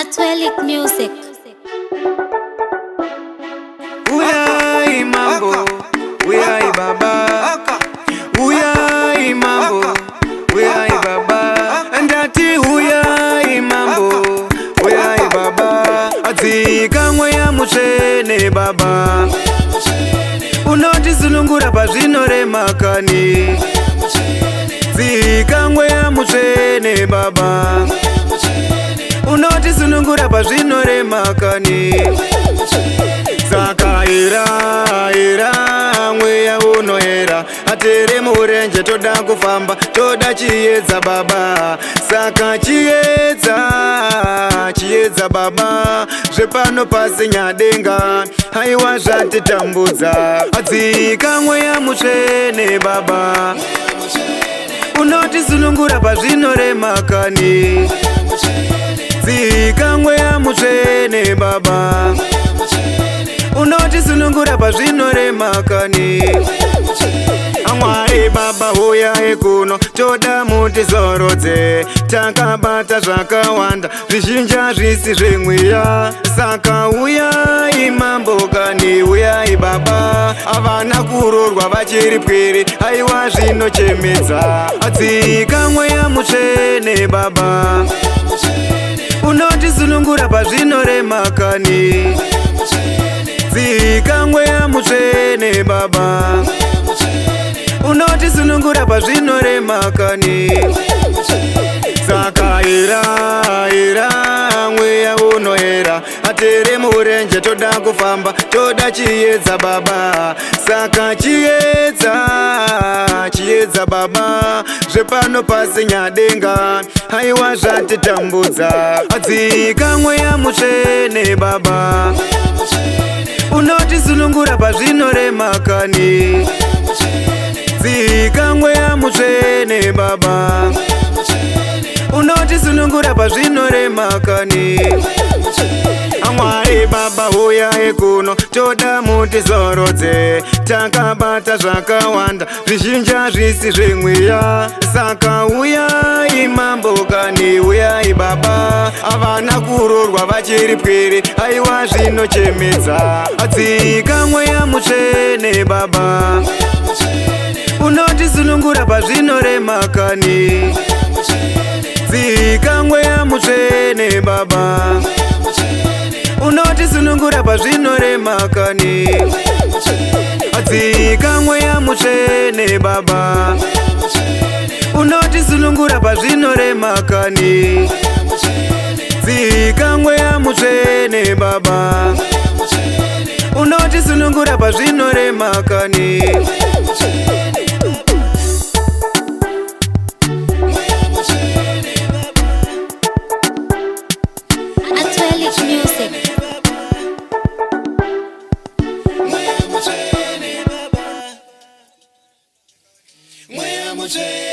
Atwelic Music. Uyai mambo, uyai baba. Uyai mambo, uyai baba. Ndati uyai mambo, uyai baba. Atsika mweya mutsvene baba. Unoti sunungura pazvinorema kani. Tsika mweya mutsvene baba. Unoti sunungura pazvinorema kani. Saka ira mweya unoera atere murenje toda kufamba toda chiedza baba. Saka chiedza baba zvepano pasi nyadenga haiwa zvatitambudza. Adzika mweya mutsvene baba. Unoti sunungura pazvinorema kani. Dzika mweya mutsvene baba. Unoti sunungura pazvinorema kani. Amwari baba uyai kuno toda mutizorodze. Takabata zvakawanda zvizhinja zvisi zvemweya. Saka uyai mambo kani uyai baba. Avana kurorwa vachiri pwere haiwa zvinochemedza. Adzika mweya mutsvene baba. Unoti sunungura pazvinorema kani. Dzika mweya mutsvene baba. Unoti sunungura pazvinorema kani. Saka ira mweya unoera atere murenje toda kufamba toda chiedza baba. Saka chiedza baba zvepano pasi nyadenga haiwa zvatitambudza. Adzika mweya mutsvene baba. Unoti sunungura pazvinorema kani. Dzika mweya mutsvene baba. Unoti sunungura pazvinorema kani. Amwari baba uyai kuno toda mutizorodze. Takabata zvakawanda zvizhinja zvisi zvemweya. Saka uyai mambo kani uyai baba. Avana kurorwa vachiri pwere haiwa zvinochemedza. Adzika mweya mutsvene baba. Unoti sunungura pazvinorema kani. Dzika mweya mutsvene baba. Unoti sunungura pazvinorema kani. Adzika mweya mutsvene baba. Unoti sunungura pazvinorema kani. Dzika mweya mutsvene baba. Unoti sunungura pazvinorema kani. Atwelic Music. Mweya mutsvene